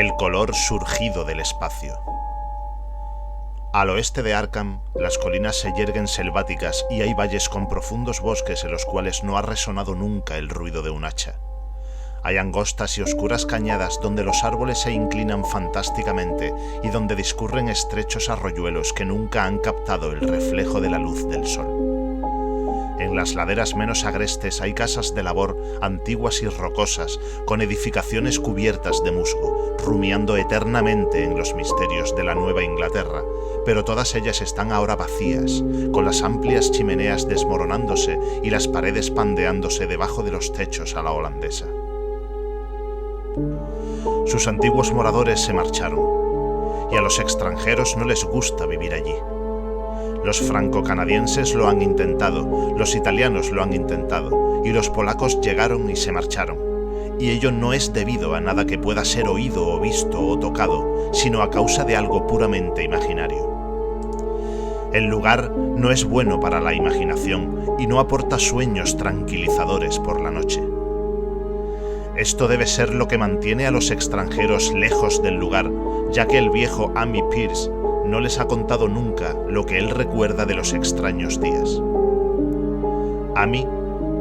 El color surgido del espacio. Al oeste de Arkham, las colinas se yerguen selváticas y hay valles con profundos bosques en los cuales no ha resonado nunca el ruido de un hacha. Hay angostas y oscuras cañadas donde los árboles se inclinan fantásticamente y donde discurren estrechos arroyuelos que nunca han captado el reflejo de la luz del sol. En las laderas menos agrestes hay casas de labor antiguas y rocosas, con edificaciones cubiertas de musgo, rumiando eternamente en los misterios de la Nueva Inglaterra, pero todas ellas están ahora vacías, con las amplias chimeneas desmoronándose y las paredes pandeándose debajo de los techos a la holandesa. Sus antiguos moradores se marcharon, y a los extranjeros no les gusta vivir allí. Los franco-canadienses lo han intentado, los italianos lo han intentado, y los polacos llegaron y se marcharon. Y ello no es debido a nada que pueda ser oído o visto o tocado, sino a causa de algo puramente imaginario. El lugar no es bueno para la imaginación y no aporta sueños tranquilizadores por la noche. Esto debe ser lo que mantiene a los extranjeros lejos del lugar, ya que el viejo Amy Pierce no les ha contado nunca lo que él recuerda de los extraños días. Amy,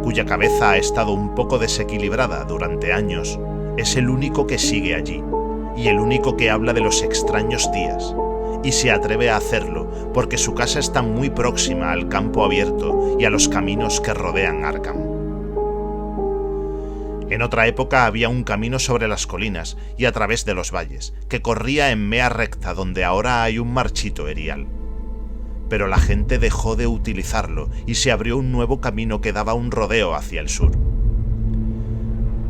cuya cabeza ha estado un poco desequilibrada durante años, es el único que sigue allí, y el único que habla de los extraños días, y se atreve a hacerlo porque su casa está muy próxima al campo abierto y a los caminos que rodean Arkham. En otra época había un camino sobre las colinas y a través de los valles, que corría en mea recta donde ahora hay un marchito erial. Pero la gente dejó de utilizarlo y se abrió un nuevo camino que daba un rodeo hacia el sur.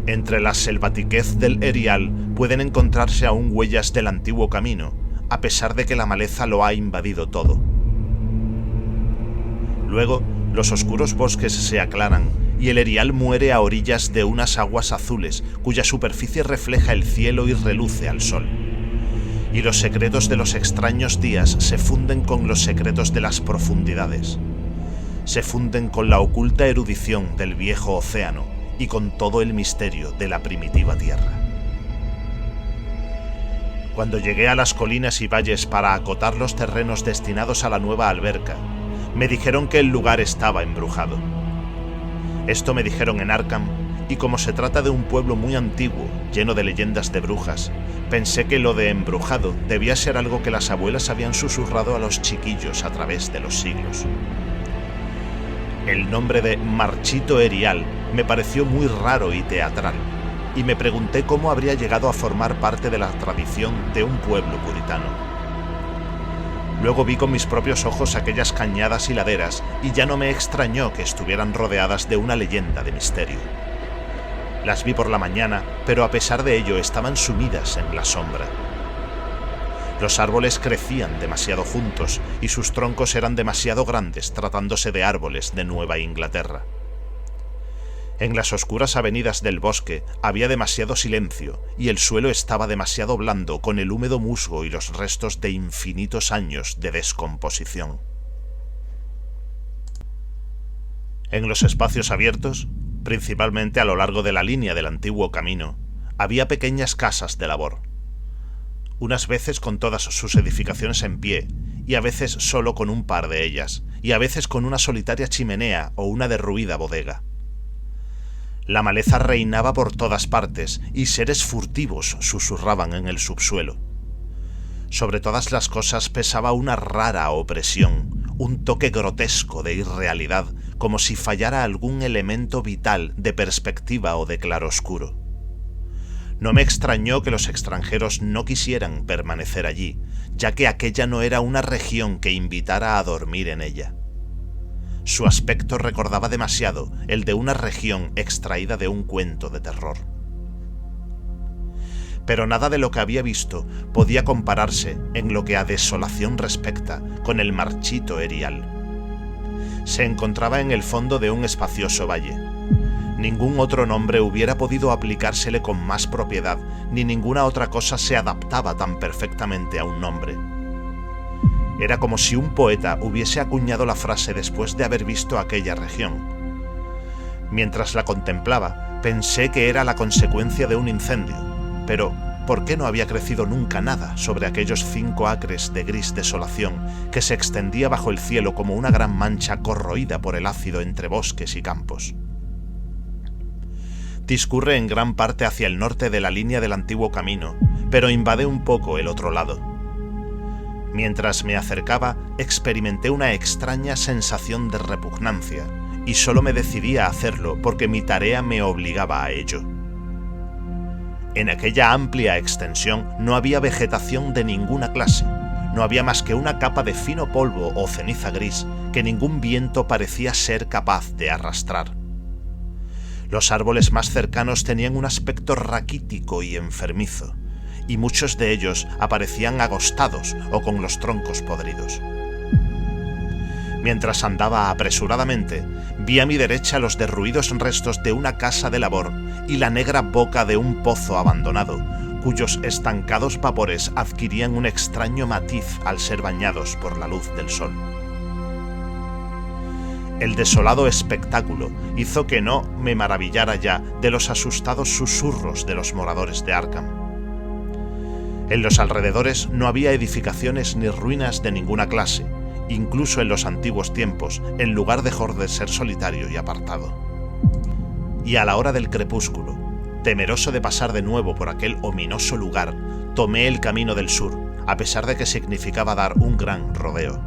Entre la selvatiquez del erial pueden encontrarse aún huellas del antiguo camino, a pesar de que la maleza lo ha invadido todo. Luego, los oscuros bosques se aclaran y el erial muere a orillas de unas aguas azules cuya superficie refleja el cielo y reluce al sol. Y los secretos de los extraños días se funden con los secretos de las profundidades. Se funden con la oculta erudición del viejo océano y con todo el misterio de la primitiva tierra. Cuando llegué a las colinas y valles para acotar los terrenos destinados a la nueva alberca, me dijeron que el lugar estaba embrujado. Esto me dijeron en Arkham, y como se trata de un pueblo muy antiguo, lleno de leyendas de brujas, pensé que lo de embrujado debía ser algo que las abuelas habían susurrado a los chiquillos a través de los siglos. El nombre de Marchito Erial me pareció muy raro y teatral, y me pregunté cómo habría llegado a formar parte de la tradición de un pueblo puritano. Luego vi con mis propios ojos aquellas cañadas y laderas y ya no me extrañó que estuvieran rodeadas de una leyenda de misterio. Las vi por la mañana, pero a pesar de ello estaban sumidas en la sombra. Los árboles crecían demasiado juntos y sus troncos eran demasiado grandes tratándose de árboles de Nueva Inglaterra. En las oscuras avenidas del bosque había demasiado silencio y el suelo estaba demasiado blando con el húmedo musgo y los restos de infinitos años de descomposición. En los espacios abiertos, principalmente a lo largo de la línea del antiguo camino, había pequeñas casas de labor. Unas veces con todas sus edificaciones en pie, y a veces solo con un par de ellas, y a veces con una solitaria chimenea o una derruida bodega. La maleza reinaba por todas partes y seres furtivos susurraban en el subsuelo. Sobre todas las cosas pesaba una rara opresión, un toque grotesco de irrealidad, como si fallara algún elemento vital de perspectiva o de claroscuro. No me extrañó que los extranjeros no quisieran permanecer allí, ya que aquella no era una región que invitara a dormir en ella. Su aspecto recordaba demasiado el de una región extraída de un cuento de terror. Pero nada de lo que había visto podía compararse, en lo que a desolación respecta, con el Marchito Erial. Se encontraba en el fondo de un espacioso valle. Ningún otro nombre hubiera podido aplicársele con más propiedad, ni ninguna otra cosa se adaptaba tan perfectamente a un nombre. Era como si un poeta hubiese acuñado la frase después de haber visto aquella región. Mientras la contemplaba, pensé que era la consecuencia de un incendio, pero por qué no había crecido nunca nada sobre aquellos 5 acres de gris desolación que se extendía bajo el cielo como una gran mancha corroída por el ácido entre bosques y campos. Discurre en gran parte hacia el norte de la línea del antiguo camino, pero invade un poco el otro lado. Mientras me acercaba, experimenté una extraña sensación de repugnancia, y solo me decidí a hacerlo porque mi tarea me obligaba a ello. En aquella amplia extensión no había vegetación de ninguna clase, no había más que una capa de fino polvo o ceniza gris que ningún viento parecía ser capaz de arrastrar. Los árboles más cercanos tenían un aspecto raquítico y enfermizo, y muchos de ellos aparecían agostados o con los troncos podridos. Mientras andaba apresuradamente, vi a mi derecha los derruidos restos de una casa de labor y la negra boca de un pozo abandonado, cuyos estancados vapores adquirían un extraño matiz al ser bañados por la luz del sol. El desolado espectáculo hizo que no me maravillara ya de los asustados susurros de los moradores de Arkham. En los alrededores no había edificaciones ni ruinas de ninguna clase, incluso en los antiguos tiempos, el lugar dejó de ser solitario y apartado. Y a la hora del crepúsculo, temeroso de pasar de nuevo por aquel ominoso lugar, tomé el camino del sur, a pesar de que significaba dar un gran rodeo.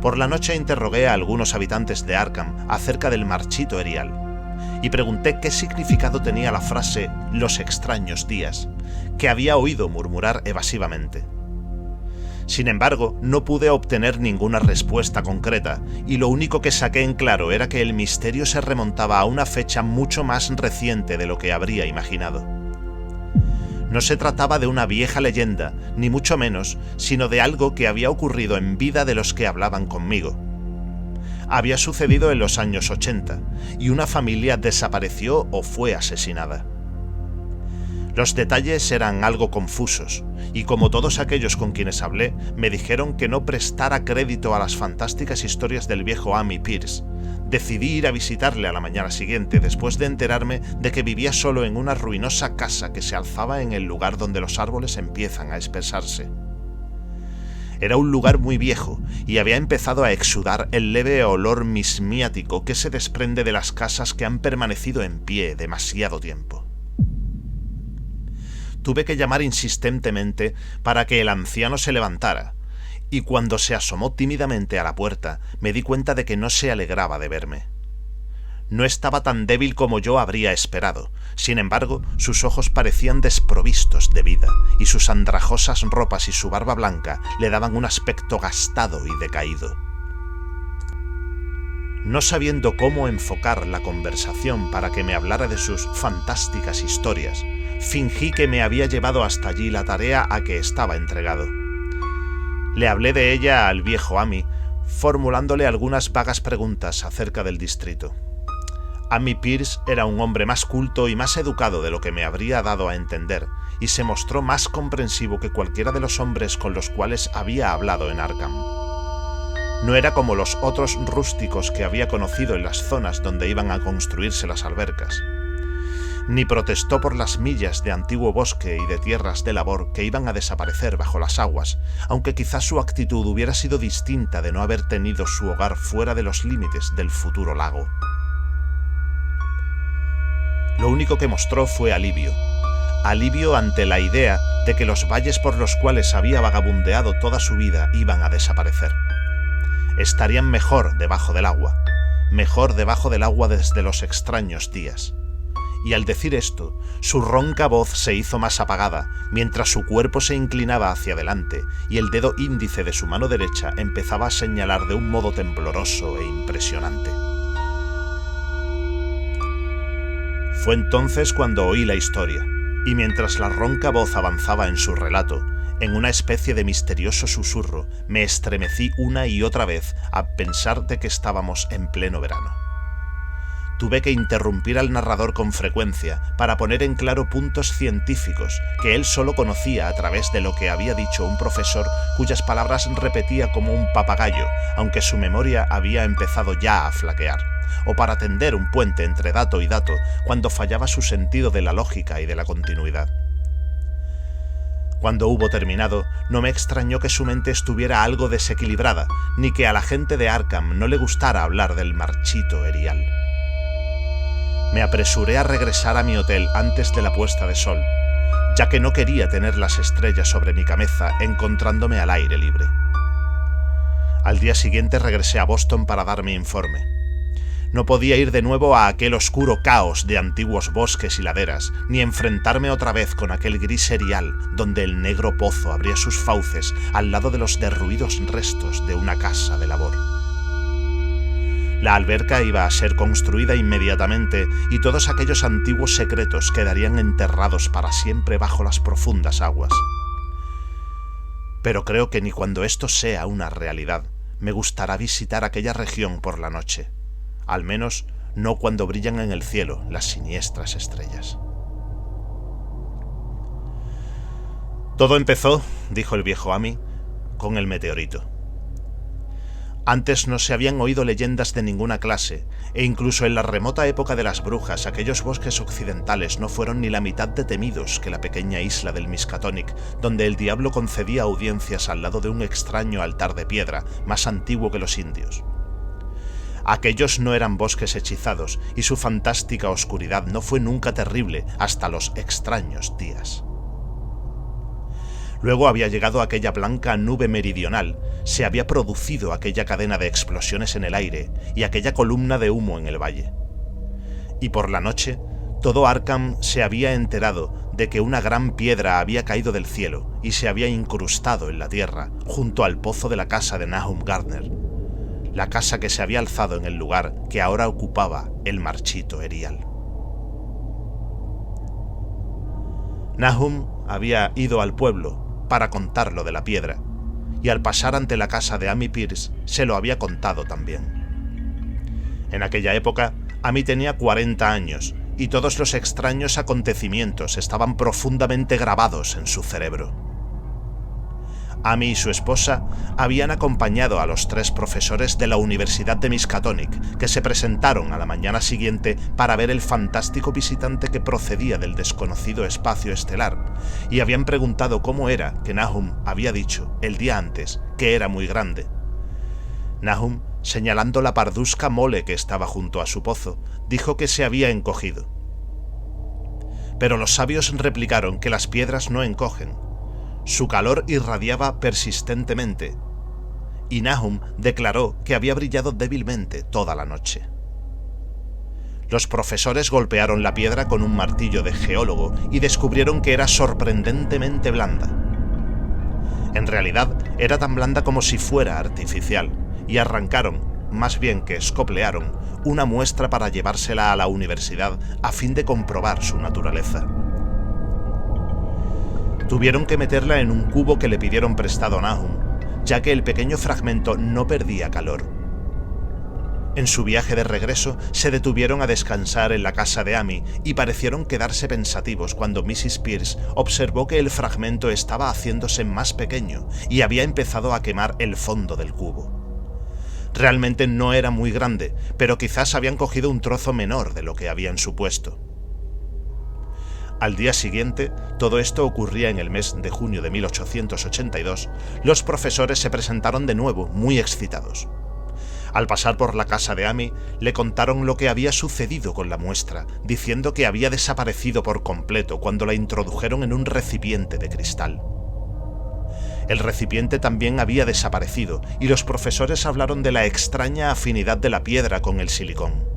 Por la noche interrogué a algunos habitantes de Arkham acerca del marchito erial, y pregunté qué significado tenía la frase «los extraños días», que había oído murmurar evasivamente. Sin embargo, no pude obtener ninguna respuesta concreta, y lo único que saqué en claro era que el misterio se remontaba a una fecha mucho más reciente de lo que habría imaginado. No se trataba de una vieja leyenda, ni mucho menos, sino de algo que había ocurrido en vida de los que hablaban conmigo. Había sucedido en los años 80, y una familia desapareció o fue asesinada. Los detalles eran algo confusos, y como todos aquellos con quienes hablé, me dijeron que no prestara crédito a las fantásticas historias del viejo Amy Pierce. Decidí ir a visitarle a la mañana siguiente, después de enterarme de que vivía solo en una ruinosa casa que se alzaba en el lugar donde los árboles empiezan a espesarse. Era un lugar muy viejo, y había empezado a exudar el leve olor mismiático que se desprende de las casas que han permanecido en pie demasiado tiempo. Tuve que llamar insistentemente para que el anciano se levantara, y cuando se asomó tímidamente a la puerta, me di cuenta de que no se alegraba de verme. No estaba tan débil como yo habría esperado, sin embargo, sus ojos parecían desprovistos de vida, y sus andrajosas ropas y su barba blanca le daban un aspecto gastado y decaído. No sabiendo cómo enfocar la conversación para que me hablara de sus fantásticas historias, fingí que me había llevado hasta allí la tarea a que estaba entregado. Le hablé de ella al viejo Amy, formulándole algunas vagas preguntas acerca del distrito. Amy Pierce era un hombre más culto y más educado de lo que me habría dado a entender, y se mostró más comprensivo que cualquiera de los hombres con los cuales había hablado en Arkham. No era como los otros rústicos que había conocido en las zonas donde iban a construirse las albercas. Ni protestó por las millas de antiguo bosque y de tierras de labor que iban a desaparecer bajo las aguas, aunque quizás su actitud hubiera sido distinta de no haber tenido su hogar fuera de los límites del futuro lago. Lo único que mostró fue alivio ante la idea de que los valles por los cuales había vagabundeado toda su vida iban a desaparecer. Estarían mejor debajo del agua desde los extraños días. Y al decir esto, su ronca voz se hizo más apagada, mientras su cuerpo se inclinaba hacia adelante y el dedo índice de su mano derecha empezaba a señalar de un modo tembloroso e impresionante. Fue entonces cuando oí la historia, y mientras la ronca voz avanzaba en su relato, en una especie de misterioso susurro, me estremecí una y otra vez a pensar de que estábamos en pleno verano. Tuve que interrumpir al narrador con frecuencia para poner en claro puntos científicos que él solo conocía a través de lo que había dicho un profesor cuyas palabras repetía como un papagayo, aunque su memoria había empezado ya a flaquear, o para tender un puente entre dato y dato cuando fallaba su sentido de la lógica y de la continuidad. Cuando hubo terminado, no me extrañó que su mente estuviera algo desequilibrada, ni que a la gente de Arkham no le gustara hablar del marchito erial. Me apresuré a regresar a mi hotel antes de la puesta de sol, ya que no quería tener las estrellas sobre mi cabeza encontrándome al aire libre. Al día siguiente regresé a Boston para dar mi informe. No podía ir de nuevo a aquel oscuro caos de antiguos bosques y laderas, ni enfrentarme otra vez con aquel gris erial donde el negro pozo abría sus fauces al lado de los derruidos restos de una casa de labor. La alberca iba a ser construida inmediatamente y todos aquellos antiguos secretos quedarían enterrados para siempre bajo las profundas aguas. Pero creo que ni cuando esto sea una realidad me gustará visitar aquella región por la noche. Al menos no cuando brillan en el cielo las siniestras estrellas. Todo empezó, dijo el viejo Amy, con el meteorito. Antes no se habían oído leyendas de ninguna clase, e incluso en la remota época de las brujas aquellos bosques occidentales no fueron ni la mitad de temidos que la pequeña isla del Miskatonic, donde el diablo concedía audiencias al lado de un extraño altar de piedra, más antiguo que los indios. Aquellos no eran bosques hechizados, y su fantástica oscuridad no fue nunca terrible hasta los extraños días. Luego había llegado aquella blanca nube meridional, se había producido aquella cadena de explosiones en el aire y aquella columna de humo en el valle. Y por la noche, todo Arkham se había enterado de que una gran piedra había caído del cielo y se había incrustado en la tierra, junto al pozo de la casa de Nahum Gardner, la casa que se había alzado en el lugar que ahora ocupaba el marchito erial. Nahum había ido al pueblo para contar lo de la piedra, y al pasar ante la casa de Amy Pierce se lo había contado también. En aquella época, Amy tenía 40 años, y todos los extraños acontecimientos estaban profundamente grabados en su cerebro. Amy y su esposa habían acompañado a los 3 profesores de la Universidad de Miskatonic, que se presentaron a la mañana siguiente para ver el fantástico visitante que procedía del desconocido espacio estelar, y habían preguntado cómo era que Nahum había dicho, el día antes, que era muy grande. Nahum, señalando la pardusca mole que estaba junto a su pozo, dijo que se había encogido. Pero los sabios replicaron que las piedras no encogen. Su calor irradiaba persistentemente, y Nahum declaró que había brillado débilmente toda la noche. Los profesores golpearon la piedra con un martillo de geólogo y descubrieron que era sorprendentemente blanda. En realidad, era tan blanda como si fuera artificial, y arrancaron, más bien que escoplearon, una muestra para llevársela a la universidad a fin de comprobar su naturaleza. Tuvieron que meterla en un cubo que le pidieron prestado a Nahum, ya que el pequeño fragmento no perdía calor. En su viaje de regreso se detuvieron a descansar en la casa de Amy y parecieron quedarse pensativos cuando Mrs. Pierce observó que el fragmento estaba haciéndose más pequeño y había empezado a quemar el fondo del cubo. Realmente no era muy grande, pero quizás habían cogido un trozo menor de lo que habían supuesto. Al día siguiente, todo esto ocurría en el mes de junio de 1882, los profesores se presentaron de nuevo muy excitados. Al pasar por la casa de Amy, le contaron lo que había sucedido con la muestra, diciendo que había desaparecido por completo cuando la introdujeron en un recipiente de cristal. El recipiente también había desaparecido, y los profesores hablaron de la extraña afinidad de la piedra con el silicón.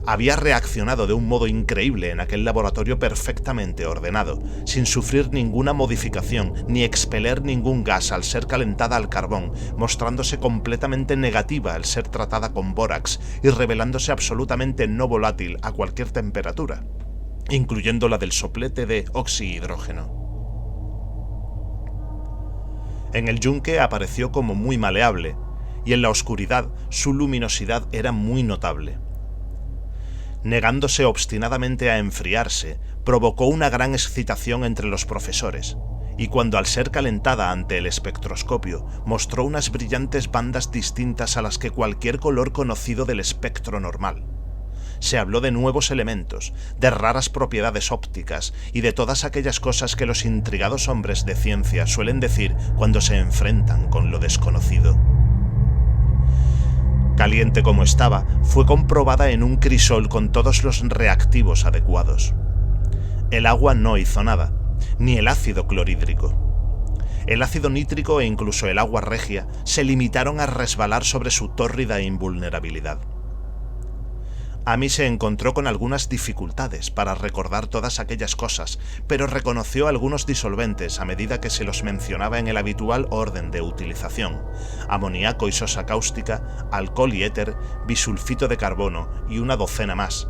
Había reaccionado de un modo increíble en aquel laboratorio perfectamente ordenado, sin sufrir ninguna modificación ni expeler ningún gas al ser calentada al carbón, mostrándose completamente negativa al ser tratada con bórax y revelándose absolutamente no volátil a cualquier temperatura, incluyendo la del soplete de oxihidrógeno. En el yunque apareció como muy maleable, y en la oscuridad su luminosidad era muy notable. Negándose obstinadamente a enfriarse, provocó una gran excitación entre los profesores, y cuando al ser calentada ante el espectroscopio mostró unas brillantes bandas distintas a las que cualquier color conocido del espectro normal. se habló de nuevos elementos, de raras propiedades ópticas y de todas aquellas cosas que los intrigados hombres de ciencia suelen decir cuando se enfrentan con lo desconocido. Caliente como estaba, fue comprobada en un crisol con todos los reactivos adecuados. El agua no hizo nada, ni el ácido clorhídrico. El ácido nítrico e incluso el agua regia se limitaron a resbalar sobre su tórrida invulnerabilidad. Amy se encontró con algunas dificultades para recordar todas aquellas cosas, pero reconoció algunos disolventes a medida que se los mencionaba en el habitual orden de utilización: amoníaco y sosa cáustica, alcohol y éter, bisulfito de carbono y una docena más.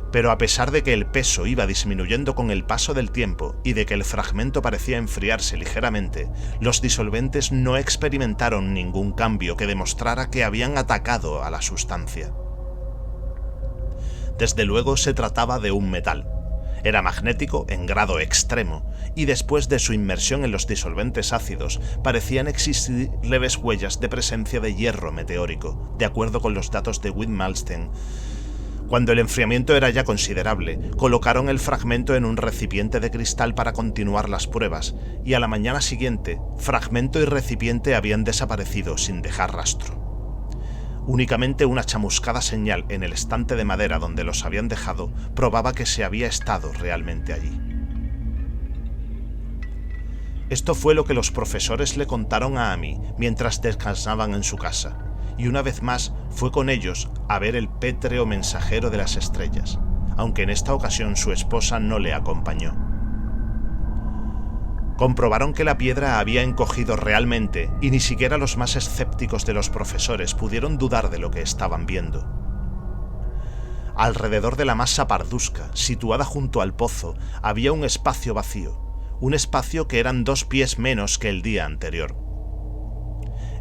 Pero a pesar de que el peso iba disminuyendo con el paso del tiempo y de que el fragmento parecía enfriarse ligeramente, los disolventes no experimentaron ningún cambio que demostrara que habían atacado a la sustancia. Desde luego se trataba de un metal. Era magnético en grado extremo, y después de su inmersión en los disolventes ácidos, parecían existir leves huellas de presencia de hierro meteórico, de acuerdo con los datos de Wittgenstein. Cuando el enfriamiento era ya considerable, colocaron el fragmento en un recipiente de cristal para continuar las pruebas, y a la mañana siguiente, fragmento y recipiente habían desaparecido sin dejar rastro. Únicamente una chamuscada señal en el estante de madera donde los habían dejado probaba que se había estado realmente allí. Esto fue lo que los profesores le contaron a Amy mientras descansaban en su casa, y una vez más fue con ellos a ver el pétreo mensajero de las estrellas, aunque en esta ocasión su esposa no le acompañó. Comprobaron que la piedra había encogido realmente y ni siquiera los más escépticos de los profesores pudieron dudar de lo que estaban viendo. Alrededor de la masa pardusca, situada junto al pozo, había un espacio vacío, un espacio que eran 2 pies menos que el día anterior.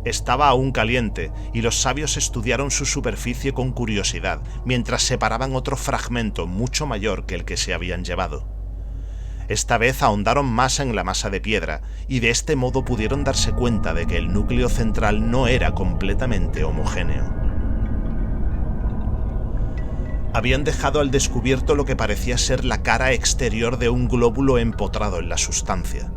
Estaba aún caliente y los sabios estudiaron su superficie con curiosidad mientras separaban otro fragmento mucho mayor que el que se habían llevado. Esta vez ahondaron más en la masa de piedra y de este modo pudieron darse cuenta de que el núcleo central no era completamente homogéneo. Habían dejado al descubierto lo que parecía ser la cara exterior de un glóbulo empotrado en la sustancia.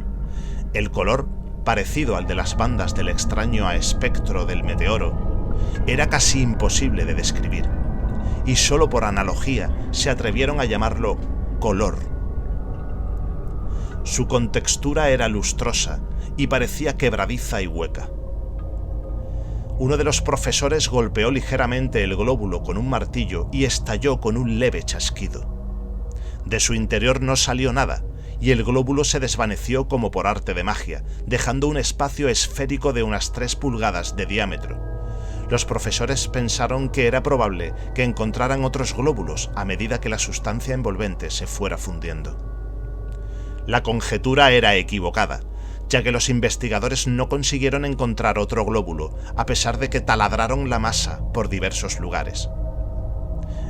El color, parecido al de las bandas del extraño espectro del meteoro, era casi imposible de describir, y solo por analogía se atrevieron a llamarlo color. Su contextura era lustrosa y parecía quebradiza y hueca. Uno de los profesores golpeó ligeramente el glóbulo con un martillo y estalló con un leve chasquido. De su interior no salió nada, y el glóbulo se desvaneció como por arte de magia, dejando un espacio esférico de unas 3 pulgadas de diámetro. Los profesores pensaron que era probable que encontraran otros glóbulos a medida que la sustancia envolvente se fuera fundiendo. La conjetura era equivocada, ya que los investigadores no consiguieron encontrar otro glóbulo, a pesar de que taladraron la masa por diversos lugares.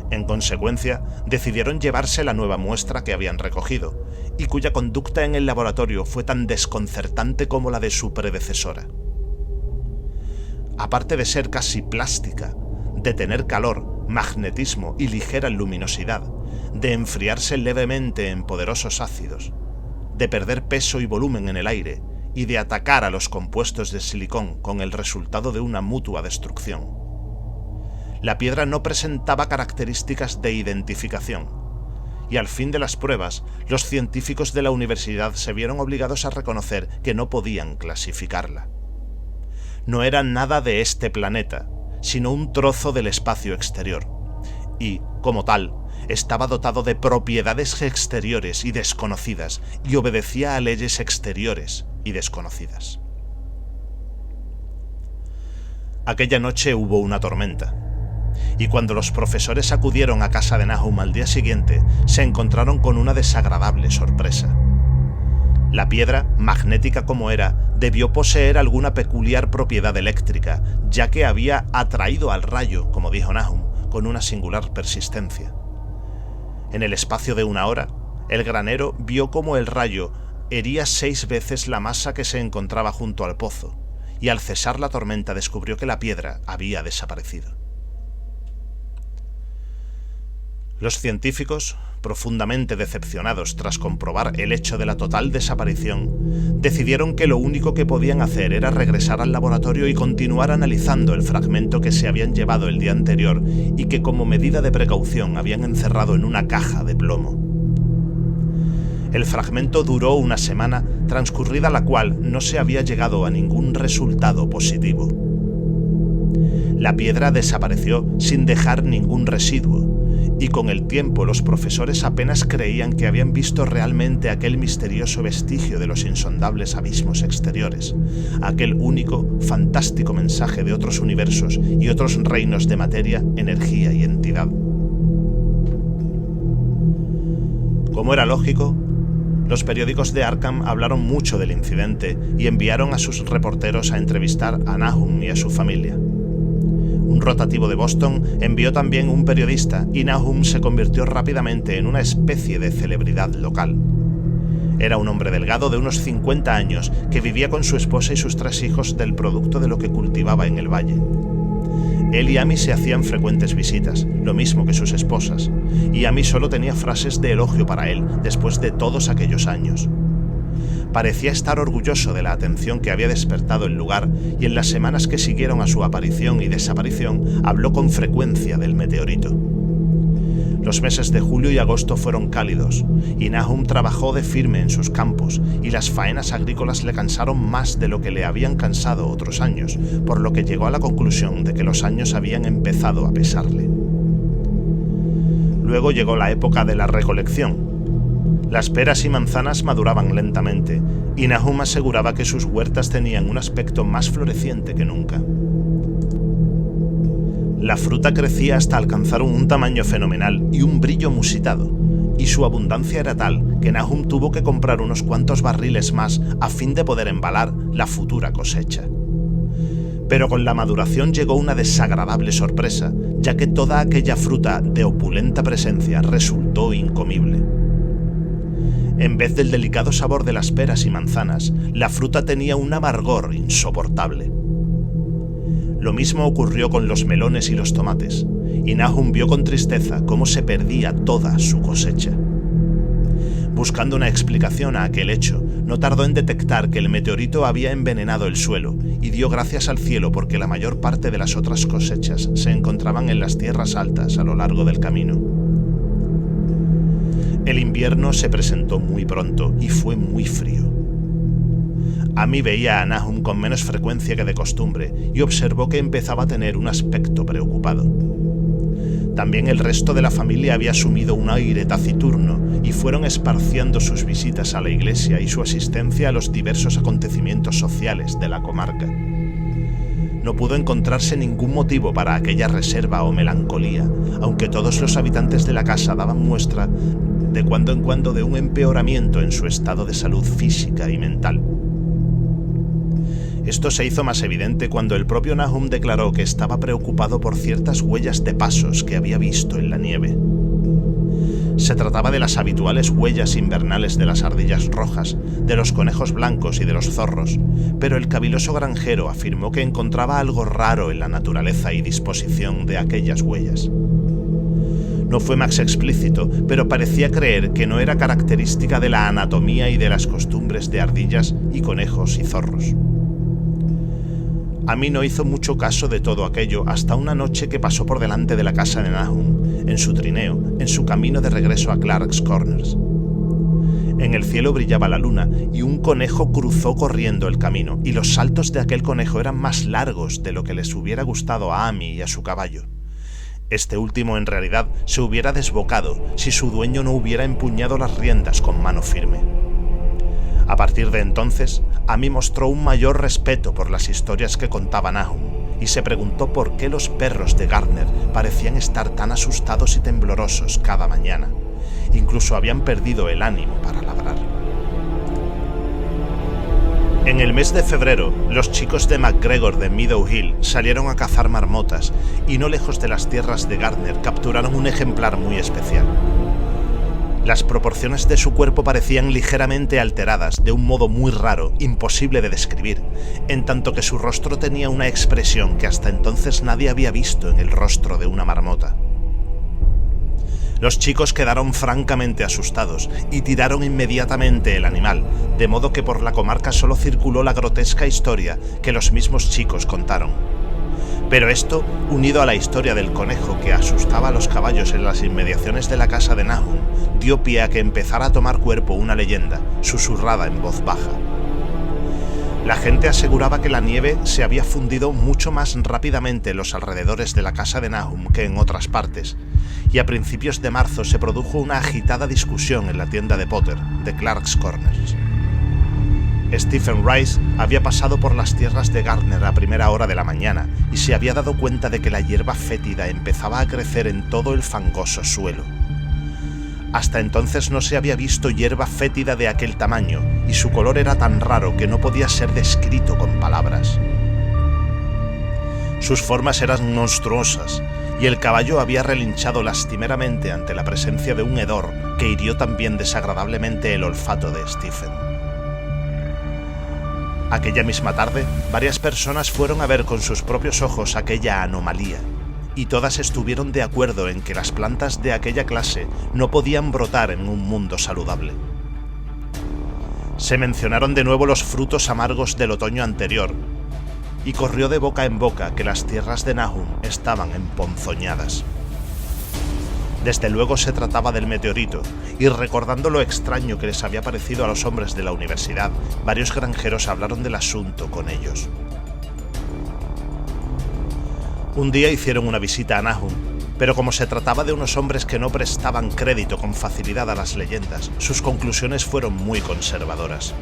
En consecuencia, decidieron llevarse la nueva muestra que habían recogido, y cuya conducta en el laboratorio fue tan desconcertante como la de su predecesora. Aparte de ser casi plástica, de tener calor, magnetismo y ligera luminosidad, de enfriarse levemente en poderosos ácidos, de perder peso y volumen en el aire y de atacar a los compuestos de silicón con el resultado de una mutua destrucción. La piedra no presentaba características de identificación, y al fin de las pruebas, los científicos de la universidad se vieron obligados a reconocer que no podían clasificarla. No era nada de este planeta, sino un trozo del espacio exterior, y, como tal, estaba dotado de propiedades exteriores y desconocidas y obedecía a leyes exteriores y desconocidas. Aquella noche hubo una tormenta, y cuando los profesores acudieron a casa de Nahum al día siguiente, se encontraron con una desagradable sorpresa. La piedra, magnética como era, debió poseer alguna peculiar propiedad eléctrica, ya que había atraído al rayo, como dijo Nahum, con una singular persistencia. En el espacio de 1 hora, el granero vio cómo el rayo hería 6 veces la masa que se encontraba junto al pozo, y al cesar la tormenta descubrió que la piedra había desaparecido. Los científicos, profundamente decepcionados tras comprobar el hecho de la total desaparición, decidieron que lo único que podían hacer era regresar al laboratorio y continuar analizando el fragmento que se habían llevado el día anterior y que como medida de precaución habían encerrado en una caja de plomo. El fragmento duró una semana, transcurrida la cual no se había llegado a ningún resultado positivo. La piedra desapareció sin dejar ningún residuo, y con el tiempo los profesores apenas creían que habían visto realmente aquel misterioso vestigio de los insondables abismos exteriores, aquel único, fantástico mensaje de otros universos y otros reinos de materia, energía y entidad. Como era lógico, los periódicos de Arkham hablaron mucho del incidente y enviaron a sus reporteros a entrevistar a Nahum y a su familia. Un rotativo de Boston envió también un periodista y Nahum se convirtió rápidamente en una especie de celebridad local. Era un hombre delgado de unos 50 años que vivía con su esposa y sus 3 hijos del producto de lo que cultivaba en el valle. Él y Amy se hacían frecuentes visitas, lo mismo que sus esposas, y Amy solo tenía frases de elogio para él después de todos aquellos años. Parecía estar orgulloso de la atención que había despertado el lugar y en las semanas que siguieron a su aparición y desaparición habló con frecuencia del meteorito. Los meses de julio y agosto fueron cálidos y Nahum trabajó de firme en sus campos y las faenas agrícolas le cansaron más de lo que le habían cansado otros años, por lo que llegó a la conclusión de que los años habían empezado a pesarle. Luego llegó la época de la recolección. Las peras y manzanas maduraban lentamente, y Nahum aseguraba que sus huertas tenían un aspecto más floreciente que nunca. La fruta crecía hasta alcanzar un tamaño fenomenal y un brillo musitado, y su abundancia era tal que Nahum tuvo que comprar unos cuantos barriles más a fin de poder embalar la futura cosecha. Pero con la maduración llegó una desagradable sorpresa, ya que toda aquella fruta de opulenta presencia resultó incomible. En vez del delicado sabor de las peras y manzanas, la fruta tenía un amargor insoportable. Lo mismo ocurrió con los melones y los tomates, y Nahum vio con tristeza cómo se perdía toda su cosecha. Buscando una explicación a aquel hecho, no tardó en detectar que el meteorito había envenenado el suelo, y dio gracias al cielo porque la mayor parte de las otras cosechas se encontraban en las tierras altas a lo largo del camino. El invierno se presentó muy pronto y fue muy frío. Amy veía a Nahum con menos frecuencia que de costumbre y observó que empezaba a tener un aspecto preocupado. También el resto de la familia había asumido un aire taciturno y fueron esparciendo sus visitas a la iglesia y su asistencia a los diversos acontecimientos sociales de la comarca. No pudo encontrarse ningún motivo para aquella reserva o melancolía, aunque todos los habitantes de la casa daban muestra de cuando en cuando de un empeoramiento en su estado de salud física y mental. Esto se hizo más evidente cuando el propio Nahum declaró que estaba preocupado por ciertas huellas de pasos que había visto en la nieve. Se trataba de las habituales huellas invernales de las ardillas rojas, de los conejos blancos y de los zorros, pero el caviloso granjero afirmó que encontraba algo raro en la naturaleza y disposición de aquellas huellas. No fue más explícito, pero parecía creer que no era característica de la anatomía y de las costumbres de ardillas y conejos y zorros. Amy no hizo mucho caso de todo aquello hasta una noche que pasó por delante de la casa de Nahum, en su trineo, en su camino de regreso a Clark's Corners. En el cielo brillaba la luna y un conejo cruzó corriendo el camino, y los saltos de aquel conejo eran más largos de lo que les hubiera gustado a Amy y a su caballo. Este último en realidad se hubiera desbocado si su dueño no hubiera empuñado las riendas con mano firme. A partir de entonces, Amy mostró un mayor respeto por las historias que contaba Nahum y se preguntó por qué los perros de Gardner parecían estar tan asustados y temblorosos cada mañana. Incluso habían perdido el ánimo para ladrar. En el mes de febrero, los chicos de McGregor de Meadow Hill salieron a cazar marmotas y no lejos de las tierras de Gardner capturaron un ejemplar muy especial. Las proporciones de su cuerpo parecían ligeramente alteradas de un modo muy raro, imposible de describir, en tanto que su rostro tenía una expresión que hasta entonces nadie había visto en el rostro de una marmota. Los chicos quedaron francamente asustados y tiraron inmediatamente el animal, de modo que por la comarca solo circuló la grotesca historia que los mismos chicos contaron. Pero esto, unido a la historia del conejo que asustaba a los caballos en las inmediaciones de la casa de Nahum, dio pie a que empezara a tomar cuerpo una leyenda, susurrada en voz baja. La gente aseguraba que la nieve se había fundido mucho más rápidamente en los alrededores de la casa de Nahum que en otras partes, y a principios de marzo se produjo una agitada discusión en la tienda de Potter, de Clark's Corners. Stephen Rice había pasado por las tierras de Gardner a primera hora de la mañana y se había dado cuenta de que la hierba fétida empezaba a crecer en todo el fangoso suelo. Hasta entonces no se había visto hierba fétida de aquel tamaño y su color era tan raro que no podía ser descrito con palabras. Sus formas eran monstruosas y el caballo había relinchado lastimeramente ante la presencia de un hedor que hirió también desagradablemente el olfato de Stephen. Aquella misma tarde, varias personas fueron a ver con sus propios ojos aquella anomalía, y todas estuvieron de acuerdo en que las plantas de aquella clase no podían brotar en un mundo saludable. Se mencionaron de nuevo los frutos amargos del otoño anterior, y corrió de boca en boca que las tierras de Nahum estaban emponzoñadas. Desde luego se trataba del meteorito, y recordando lo extraño que les había parecido a los hombres de la universidad, varios granjeros hablaron del asunto con ellos. Un día hicieron una visita a Nahum, pero como se trataba de unos hombres que no prestaban crédito con facilidad a las leyendas, sus conclusiones fueron muy conservadoras.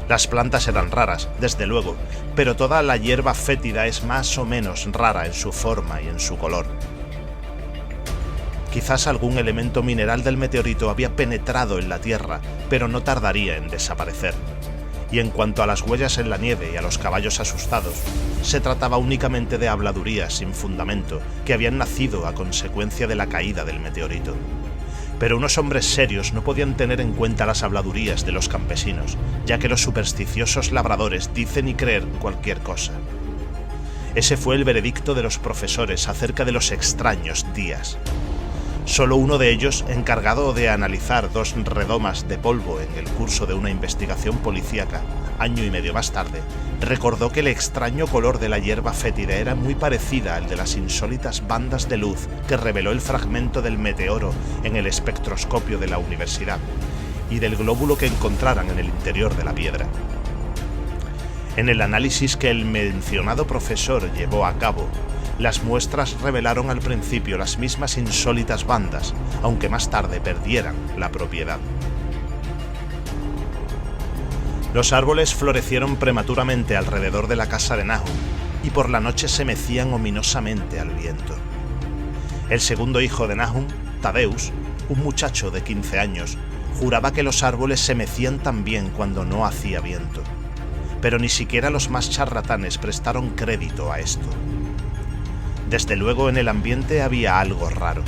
Las plantas eran raras, desde luego, pero toda la hierba fétida es más o menos rara en su forma y en su color. Quizás algún elemento mineral del meteorito había penetrado en la Tierra, pero no tardaría en desaparecer. Y en cuanto a las huellas en la nieve y a los caballos asustados, se trataba únicamente de habladurías sin fundamento que habían nacido a consecuencia de la caída del meteorito. Pero unos hombres serios no podían tener en cuenta las habladurías de los campesinos, ya que los supersticiosos labradores dicen y creen cualquier cosa. Ese fue el veredicto de los profesores acerca de los extraños días. Solo uno de ellos, encargado de analizar 2 redomas de polvo en el curso de una investigación policíaca, año y medio más tarde, recordó que el extraño color de la hierba fétida era muy parecida al de las insólitas bandas de luz que reveló el fragmento del meteoro en el espectroscopio de la universidad, y del glóbulo que encontraran en el interior de la piedra. En el análisis que el mencionado profesor llevó a cabo, las muestras revelaron al principio las mismas insólitas bandas, aunque más tarde perdieran la propiedad. Los árboles florecieron prematuramente alrededor de la casa de Nahum y por la noche se mecían ominosamente al viento. El segundo hijo de Nahum, Thaddeus, un muchacho de 15 años, juraba que los árboles se mecían también cuando no hacía viento, pero ni siquiera los más charlatanes prestaron crédito a esto. Desde luego en el ambiente había algo raro.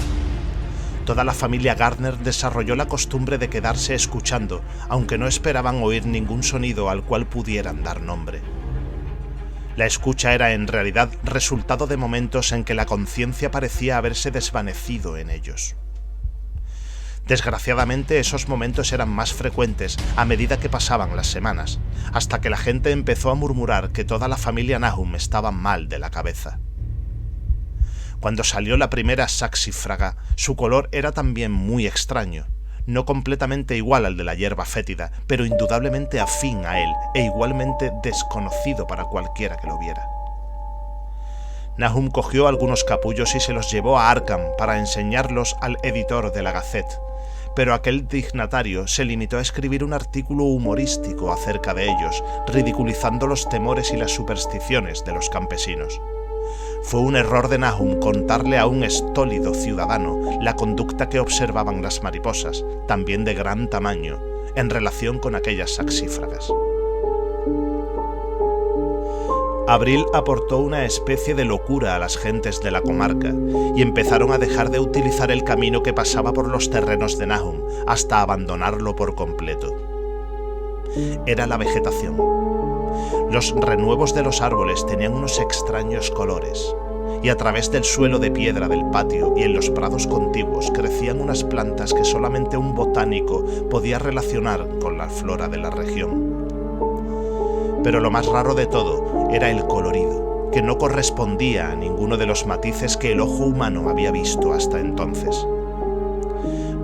Toda la familia Gardner desarrolló la costumbre de quedarse escuchando, aunque no esperaban oír ningún sonido al cual pudieran dar nombre. La escucha era en realidad resultado de momentos en que la conciencia parecía haberse desvanecido en ellos. Desgraciadamente esos momentos eran más frecuentes a medida que pasaban las semanas, hasta que la gente empezó a murmurar que toda la familia Nahum estaba mal de la cabeza. Cuando salió la primera saxifraga, su color era también muy extraño, no completamente igual al de la hierba fétida, pero indudablemente afín a él e igualmente desconocido para cualquiera que lo viera. Nahum cogió algunos capullos y se los llevó a Arkham para enseñarlos al editor de la Gazette, pero aquel dignatario se limitó a escribir un artículo humorístico acerca de ellos, ridiculizando los temores y las supersticiones de los campesinos. Fue un error de Nahum contarle a un estólido ciudadano la conducta que observaban las mariposas, también de gran tamaño, en relación con aquellas saxífragas. Abril aportó una especie de locura a las gentes de la comarca y empezaron a dejar de utilizar el camino que pasaba por los terrenos de Nahum hasta abandonarlo por completo. Era la vegetación. Los renuevos de los árboles tenían unos extraños colores. y a través del suelo de piedra del patio y en los prados contiguos crecían unas plantas que solamente un botánico podía relacionar con la flora de la región. Pero lo más raro de todo era el colorido, que no correspondía a ninguno de los matices que el ojo humano había visto hasta entonces.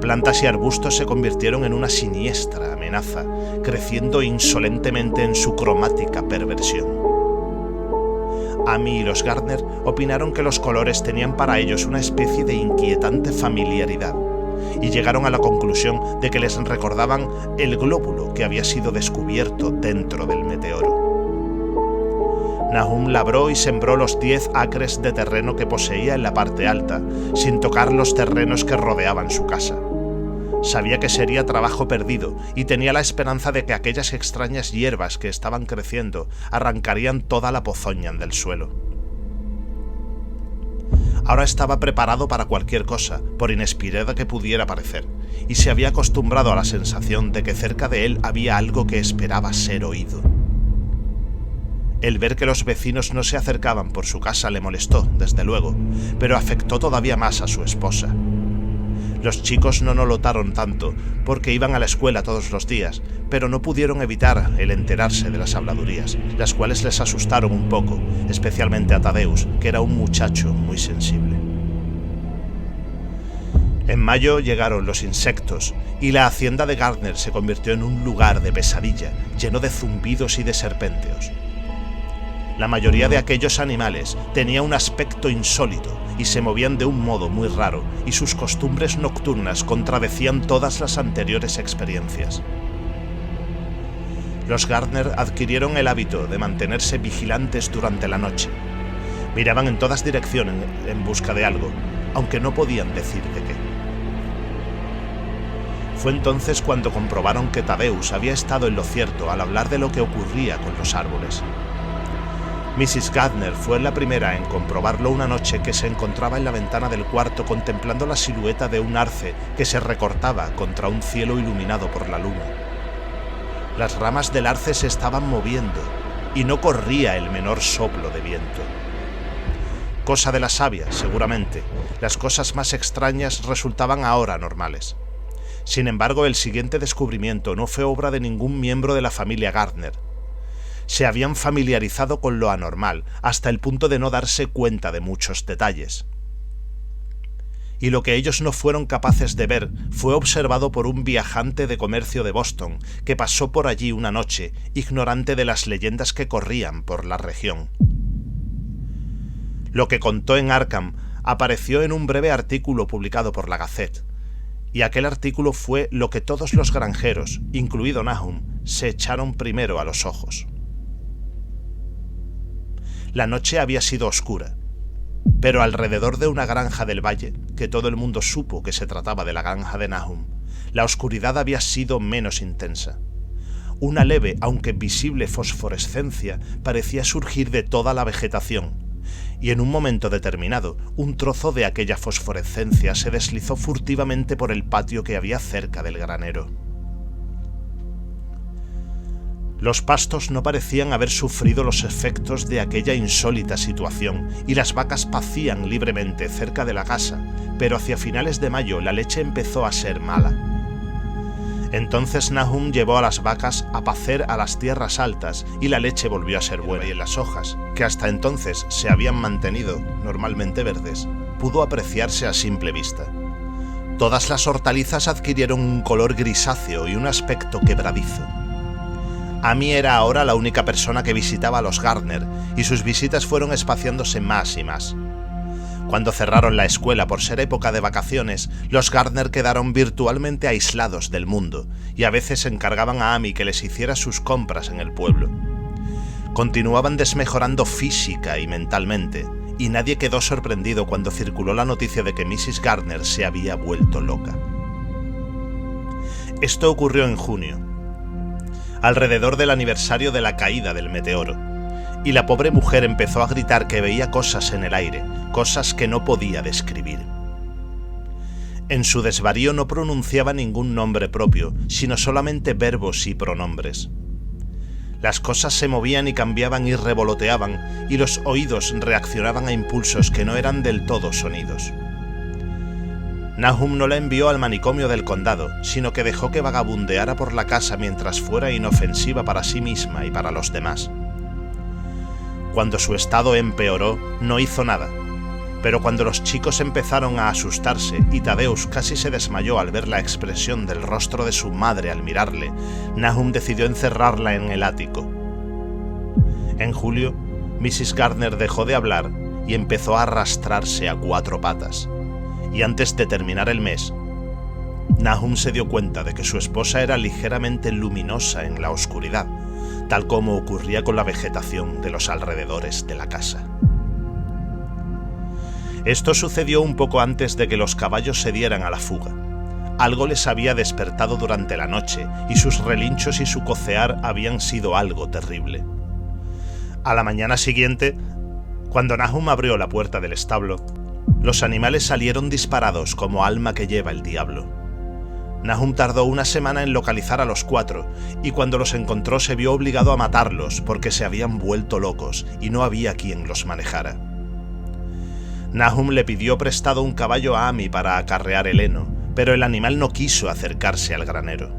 Plantas y arbustos se convirtieron en una siniestra amenaza, creciendo insolentemente en su cromática perversión. Amy y los Gardner opinaron que los colores tenían para ellos una especie de inquietante familiaridad, y llegaron a la conclusión de que les recordaban el glóbulo que había sido descubierto dentro del meteoro. Nahum labró y sembró los 10 acres de terreno que poseía en la parte alta, sin tocar los terrenos que rodeaban su casa. Sabía que sería trabajo perdido y tenía la esperanza de que aquellas extrañas hierbas que estaban creciendo arrancarían toda la ponzoña del suelo. Ahora estaba preparado para cualquier cosa, por inesperada que pudiera parecer, y se había acostumbrado a la sensación de que cerca de él había algo que esperaba ser oído. El ver que los vecinos no se acercaban por su casa le molestó, desde luego, pero afectó todavía más a su esposa. Los chicos no lo notaron tanto, porque iban a la escuela todos los días, pero no pudieron evitar el enterarse de las habladurías, las cuales les asustaron un poco, especialmente a Thaddeus, que era un muchacho muy sensible. En mayo llegaron los insectos, y la hacienda de Gardner se convirtió en un lugar de pesadilla, lleno de zumbidos y de serpenteos. La mayoría de aquellos animales tenía un aspecto insólito y se movían de un modo muy raro, y sus costumbres nocturnas contradecían todas las anteriores experiencias. Los Gardner adquirieron el hábito de mantenerse vigilantes durante la noche. Miraban en todas direcciones en busca de algo, aunque no podían decir de qué. Fue entonces cuando comprobaron que Thaddeus había estado en lo cierto al hablar de lo que ocurría con los árboles. Mrs. Gardner fue la primera en comprobarlo una noche que se encontraba en la ventana del cuarto contemplando la silueta de un arce que se recortaba contra un cielo iluminado por la luna. Las ramas del arce se estaban moviendo y no corría el menor soplo de viento. Cosa de la savia, seguramente. Las cosas más extrañas resultaban ahora normales. Sin embargo, el siguiente descubrimiento no fue obra de ningún miembro de la familia Gardner. Se habían familiarizado con lo anormal hasta el punto de no darse cuenta de muchos detalles. Y lo que ellos no fueron capaces de ver fue observado por un viajante de comercio de Boston que pasó por allí una noche, ignorante de las leyendas que corrían por la región. Lo que contó en Arkham apareció en un breve artículo publicado por la Gazette, y aquel artículo fue lo que todos los granjeros, incluido Nahum, se echaron primero a los ojos. La noche había sido oscura, pero alrededor de una granja del valle, que todo el mundo supo que se trataba de la granja de Nahum, la oscuridad había sido menos intensa. Una leve, aunque visible fosforescencia parecía surgir de toda la vegetación, y en un momento determinado, un trozo de aquella fosforescencia se deslizó furtivamente por el patio que había cerca del granero. Los pastos no parecían haber sufrido los efectos de aquella insólita situación, y las vacas pacían libremente cerca de la casa, pero hacia finales de mayo la leche empezó a ser mala. Entonces Nahum llevó a las vacas a pacer a las tierras altas y la leche volvió a ser buena, y en las hojas, que hasta entonces se habían mantenido normalmente verdes, pudo apreciarse a simple vista. Todas las hortalizas adquirieron un color grisáceo y un aspecto quebradizo. Amy era ahora la única persona que visitaba a los Gardner, y sus visitas fueron espaciándose más y más. Cuando cerraron la escuela por ser época de vacaciones, los Gardner quedaron virtualmente aislados del mundo, y a veces encargaban a Amy que les hiciera sus compras en el pueblo. Continuaban desmejorando física y mentalmente, y nadie quedó sorprendido cuando circuló la noticia de que Mrs. Gardner se había vuelto loca. Esto ocurrió en junio, alrededor del aniversario de la caída del meteoro, y la pobre mujer empezó a gritar que veía cosas en el aire, cosas que no podía describir. En su desvarío no pronunciaba ningún nombre propio, sino solamente verbos y pronombres. Las cosas se movían y cambiaban y revoloteaban, y los oídos reaccionaban a impulsos que no eran del todo sonidos. Nahum no la envió al manicomio del condado, sino que dejó que vagabundeara por la casa mientras fuera inofensiva para sí misma y para los demás. Cuando su estado empeoró, no hizo nada, pero cuando los chicos empezaron a asustarse y Thaddeus casi se desmayó al ver la expresión del rostro de su madre al mirarle, Nahum decidió encerrarla en el ático. En julio, Mrs. Gardner dejó de hablar y empezó a arrastrarse a 4 patas. Y antes de terminar el mes, Nahum se dio cuenta de que su esposa era ligeramente luminosa en la oscuridad, tal como ocurría con la vegetación de los alrededores de la casa. Esto sucedió un poco antes de que los caballos se dieran a la fuga. Algo les había despertado durante la noche y sus relinchos y su cocear habían sido algo terrible. A la mañana siguiente, cuando Nahum abrió la puerta del establo, los animales salieron disparados como alma que lleva el diablo. Nahum tardó una semana en localizar a los 4 y cuando los encontró se vio obligado a matarlos porque se habían vuelto locos y no había quien los manejara. Nahum le pidió prestado un caballo a Amy para acarrear el heno, pero el animal no quiso acercarse al granero.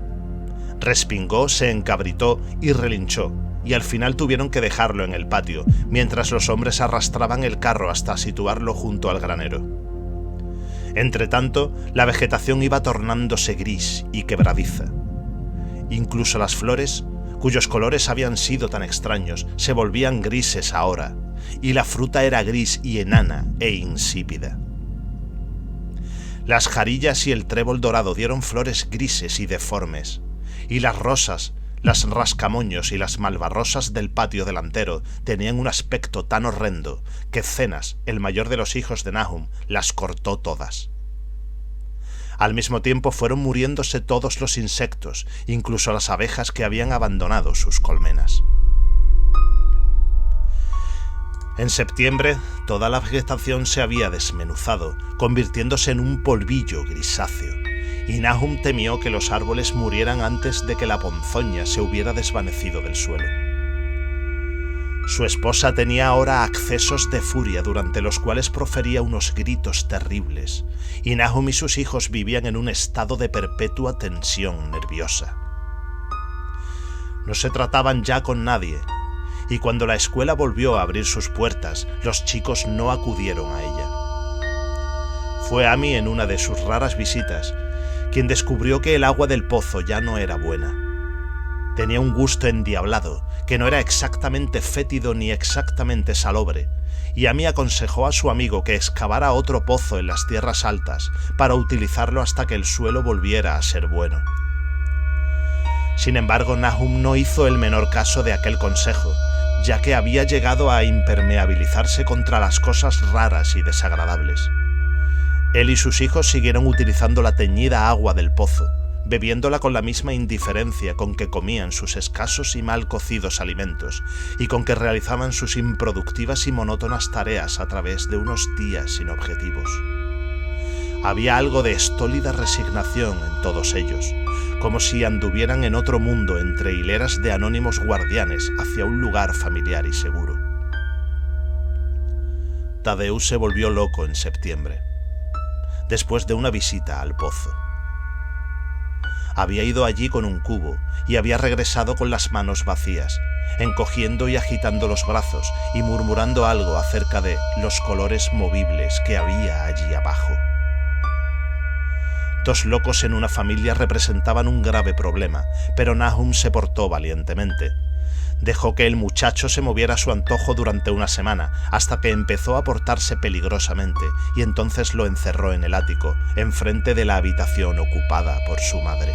Respingó, se encabritó y relinchó, y al final tuvieron que dejarlo en el patio, mientras los hombres arrastraban el carro hasta situarlo junto al granero. Entretanto, la vegetación iba tornándose gris y quebradiza. Incluso las flores, cuyos colores habían sido tan extraños, se volvían grises ahora, y la fruta era gris y enana e insípida. Las jarillas y el trébol dorado dieron flores grises y deformes, y las rosas, las rascamoños y las malvarrosas del patio delantero tenían un aspecto tan horrendo que Zenas, el mayor de los hijos de Nahum, las cortó todas. Al mismo tiempo fueron muriéndose todos los insectos, incluso las abejas que habían abandonado sus colmenas. En septiembre, toda la vegetación se había desmenuzado, convirtiéndose en un polvillo grisáceo, y Nahum temió que los árboles murieran antes de que la ponzoña se hubiera desvanecido del suelo. Su esposa tenía ahora accesos de furia durante los cuales profería unos gritos terribles, y Nahum y sus hijos vivían en un estado de perpetua tensión nerviosa. No se trataban ya con nadie, y cuando la escuela volvió a abrir sus puertas, los chicos no acudieron a ella. Fue Amy en una de sus raras visitas quien descubrió que el agua del pozo ya no era buena. Tenía un gusto endiablado, que no era exactamente fétido ni exactamente salobre, y Amy aconsejó a su amigo que excavara otro pozo en las tierras altas para utilizarlo hasta que el suelo volviera a ser bueno. Sin embargo, Nahum no hizo el menor caso de aquel consejo, ya que había llegado a impermeabilizarse contra las cosas raras y desagradables. Él y sus hijos siguieron utilizando la teñida agua del pozo, bebiéndola con la misma indiferencia con que comían sus escasos y mal cocidos alimentos, y con que realizaban sus improductivas y monótonas tareas a través de unos días sin objetivos. Había algo de estólida resignación en todos ellos, como si anduvieran en otro mundo entre hileras de anónimos guardianes hacia un lugar familiar y seguro. Thaddeus se volvió loco en septiembre, después de una visita al pozo. Había ido allí con un cubo y había regresado con las manos vacías, encogiendo y agitando los brazos y murmurando algo acerca de los colores movibles que había allí abajo. 2 locos en una familia representaban un grave problema, pero Nahum se portó valientemente. Dejó que el muchacho se moviera a su antojo durante una semana, hasta que empezó a portarse peligrosamente, y entonces lo encerró en el ático, enfrente de la habitación ocupada por su madre.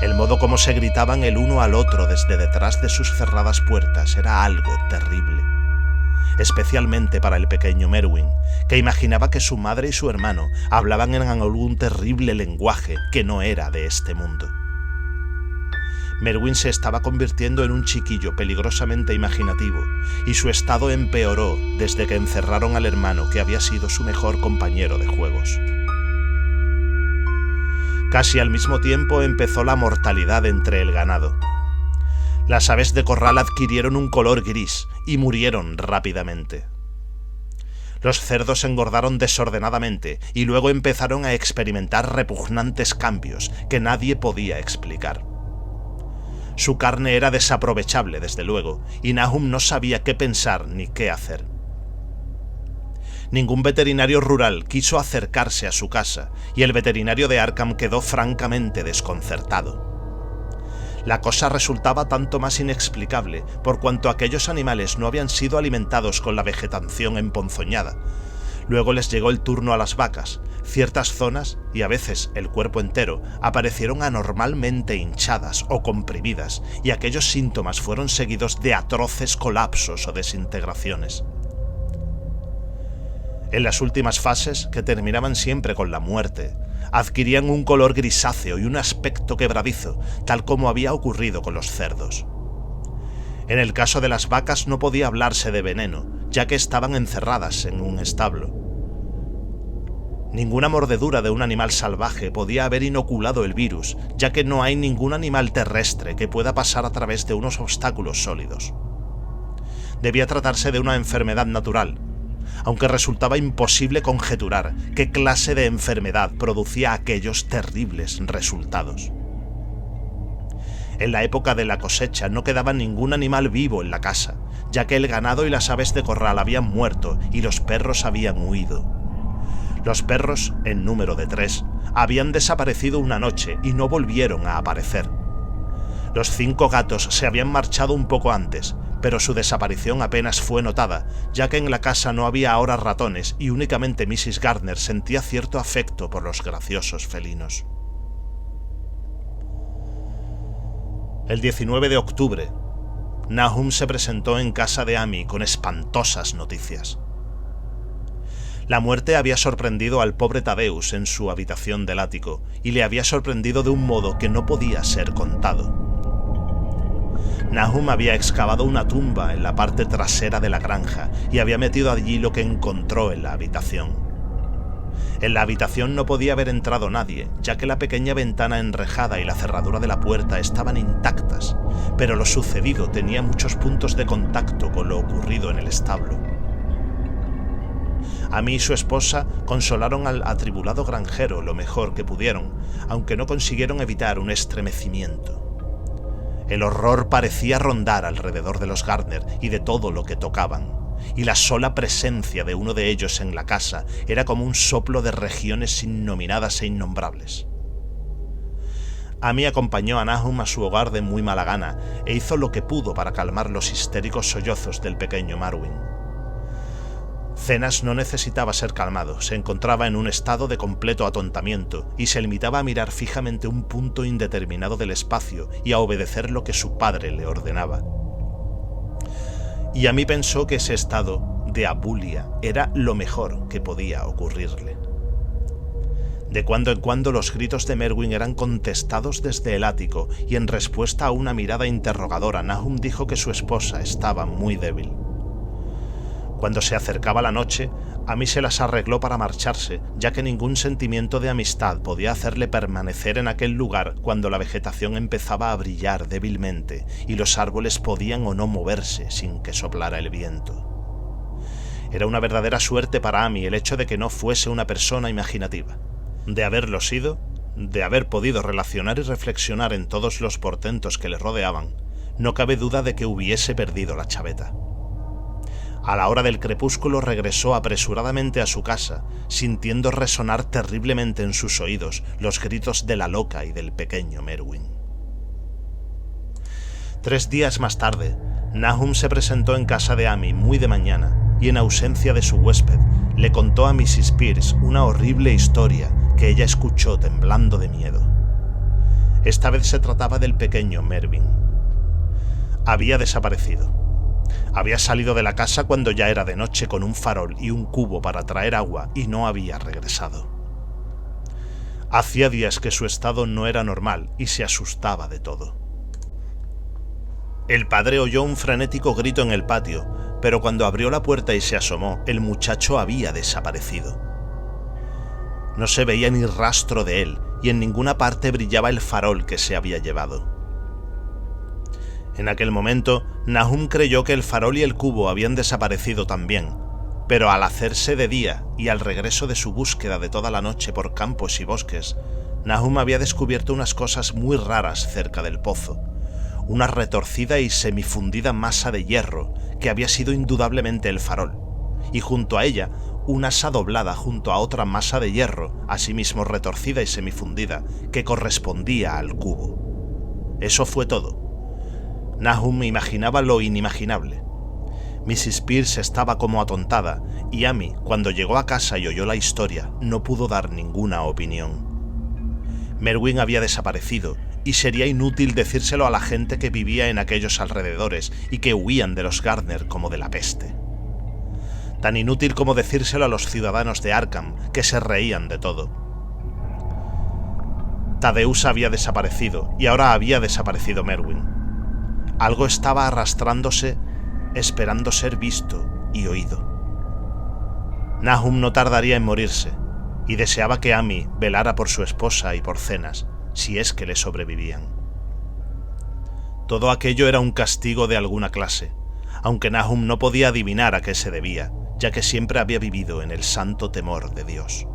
El modo como se gritaban el uno al otro desde detrás de sus cerradas puertas era algo terrible, especialmente para el pequeño Merwin, que imaginaba que su madre y su hermano hablaban en algún terrible lenguaje que no era de este mundo. Merwin se estaba convirtiendo en un chiquillo peligrosamente imaginativo, y su estado empeoró desde que encerraron al hermano que había sido su mejor compañero de juegos. Casi al mismo tiempo empezó la mortalidad entre el ganado. Las aves de corral adquirieron un color gris y murieron rápidamente. Los cerdos engordaron desordenadamente y luego empezaron a experimentar repugnantes cambios que nadie podía explicar. Su carne era desaprovechable, desde luego, y Nahum no sabía qué pensar ni qué hacer. Ningún veterinario rural quiso acercarse a su casa y el veterinario de Arkham quedó francamente desconcertado. La cosa resultaba tanto más inexplicable por cuanto aquellos animales no habían sido alimentados con la vegetación emponzoñada. Luego les llegó el turno a las vacas. Ciertas zonas, y a veces el cuerpo entero, aparecieron anormalmente hinchadas o comprimidas, y aquellos síntomas fueron seguidos de atroces colapsos o desintegraciones. En las últimas fases, que terminaban siempre con la muerte, adquirían un color grisáceo y un aspecto quebradizo, tal como había ocurrido con los cerdos. En el caso de las vacas no podía hablarse de veneno, ya que estaban encerradas en un establo. Ninguna mordedura de un animal salvaje podía haber inoculado el virus, ya que no hay ningún animal terrestre que pueda pasar a través de unos obstáculos sólidos. Debía tratarse de una enfermedad natural, aunque resultaba imposible conjeturar qué clase de enfermedad producía aquellos terribles resultados. En la época de la cosecha no quedaba ningún animal vivo en la casa, ya que el ganado y las aves de corral habían muerto y los perros habían huido. Los perros, en número de 3, habían desaparecido una noche y no volvieron a aparecer. Los 5 gatos se habían marchado un poco antes, pero su desaparición apenas fue notada, ya que en la casa no había ahora ratones y únicamente Mrs. Gardner sentía cierto afecto por los graciosos felinos. El 19 de octubre, Nahum se presentó en casa de Amy con espantosas noticias. La muerte había sorprendido al pobre Thaddeus en su habitación del ático y le había sorprendido de un modo que no podía ser contado. Nahum había excavado una tumba en la parte trasera de la granja y había metido allí lo que encontró en la habitación. En la habitación no podía haber entrado nadie, ya que la pequeña ventana enrejada y la cerradura de la puerta estaban intactas, pero lo sucedido tenía muchos puntos de contacto con lo ocurrido en el establo. Amy y su esposa consolaron al atribulado granjero lo mejor que pudieron, aunque no consiguieron evitar un estremecimiento. El horror parecía rondar alrededor de los Gardner y de todo lo que tocaban, y la sola presencia de uno de ellos en la casa era como un soplo de regiones innominadas e innombrables. Amy acompañó a Nahum a su hogar de muy mala gana e hizo lo que pudo para calmar los histéricos sollozos del pequeño Marwin. Zenas no necesitaba ser calmado, se encontraba en un estado de completo atontamiento y se limitaba a mirar fijamente un punto indeterminado del espacio y a obedecer lo que su padre le ordenaba. Y Amy pensó que ese estado de abulia era lo mejor que podía ocurrirle. De cuando en cuando los gritos de Merwin eran contestados desde el ático y en respuesta a una mirada interrogadora Nahum dijo que su esposa estaba muy débil. Cuando se acercaba la noche, Amy se las arregló para marcharse, ya que ningún sentimiento de amistad podía hacerle permanecer en aquel lugar cuando la vegetación empezaba a brillar débilmente y los árboles podían o no moverse sin que soplara el viento. Era una verdadera suerte para Amy el hecho de que no fuese una persona imaginativa. De haberlo sido, de haber podido relacionar y reflexionar en todos los portentos que le rodeaban, no cabe duda de que hubiese perdido la chaveta. A la hora del crepúsculo regresó apresuradamente a su casa, sintiendo resonar terriblemente en sus oídos los gritos de la loca y del pequeño Merwin. 3 días más tarde, Nahum se presentó en casa de Amy muy de mañana y en ausencia de su huésped, le contó a Mrs. Pierce una horrible historia que ella escuchó temblando de miedo. Esta vez se trataba del pequeño Merwin. Había desaparecido. Había salido de la casa cuando ya era de noche con un farol y un cubo para traer agua y no había regresado. Hacía días que su estado no era normal y se asustaba de todo. El padre oyó un frenético grito en el patio, pero cuando abrió la puerta y se asomó, el muchacho había desaparecido. No se veía ni rastro de él y en ninguna parte brillaba el farol que se había llevado. En aquel momento, Nahum creyó que el farol y el cubo habían desaparecido también, pero al hacerse de día y al regreso de su búsqueda de toda la noche por campos y bosques, Nahum había descubierto unas cosas muy raras cerca del pozo, una retorcida y semifundida masa de hierro que había sido indudablemente el farol, y junto a ella una asa doblada junto a otra masa de hierro, asimismo retorcida y semifundida, que correspondía al cubo. Eso fue todo. Nahum imaginaba lo inimaginable. Mrs. Pierce estaba como atontada, y Amy, cuando llegó a casa y oyó la historia, no pudo dar ninguna opinión. Merwin había desaparecido, y sería inútil decírselo a la gente que vivía en aquellos alrededores y que huían de los Gardner como de la peste. Tan inútil como decírselo a los ciudadanos de Arkham, que se reían de todo. Thaddeus había desaparecido, y ahora había desaparecido Merwin. Algo estaba arrastrándose, esperando ser visto y oído. Nahum no tardaría en morirse, y deseaba que Amy velara por su esposa y por Zenas, si es que le sobrevivían. Todo aquello era un castigo de alguna clase, aunque Nahum no podía adivinar a qué se debía, ya que siempre había vivido en el santo temor de Dios.